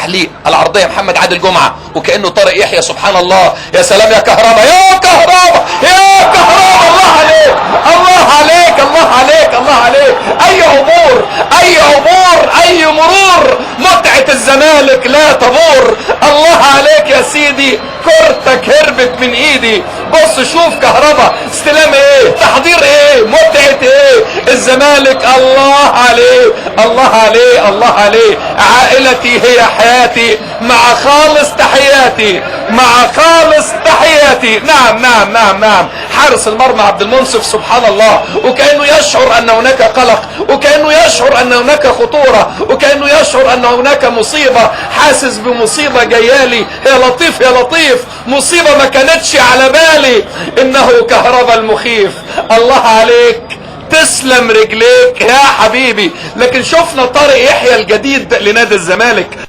التحليق العرضية محمد عادل جمعة، وكأنه طارق يحيى. سبحان الله، يا سلام يا كهربا، يا كهربا، يا كهربا، الله عليك، الله عليك، الله عليك، الله عليك. اي عبور، اي عبور، اي مرور، متعة الزمالك لا تبور. الله عليك يا سيدي، كورتك هربت من ايدي. بص شوف كهربا، استلام ايه، تحضير ايه، متعة ايه، الزمالك. الله عليه، الله عليه، الله عليه. عائلتي هي حياتي، مع خالص تحياتي، مع خالص تحياتي. نعم نعم نعم نعم. حارس المرمى عبد المنصف سبحان الله، وكأنه يشعر ان هناك قلق، وكأنه يشعر ان هناك خطورة، وكأنه يشعر ان هناك مصيبة. حاسس بمصيبة جيالي. يا لطيف يا لطيف، مصيبة ما كانتش على بالي. انه كهربا المخيف. الله عليك، تسلم رجليك يا حبيبي. لكن شفنا طارق يحيى الجديد لنادي الزمالك.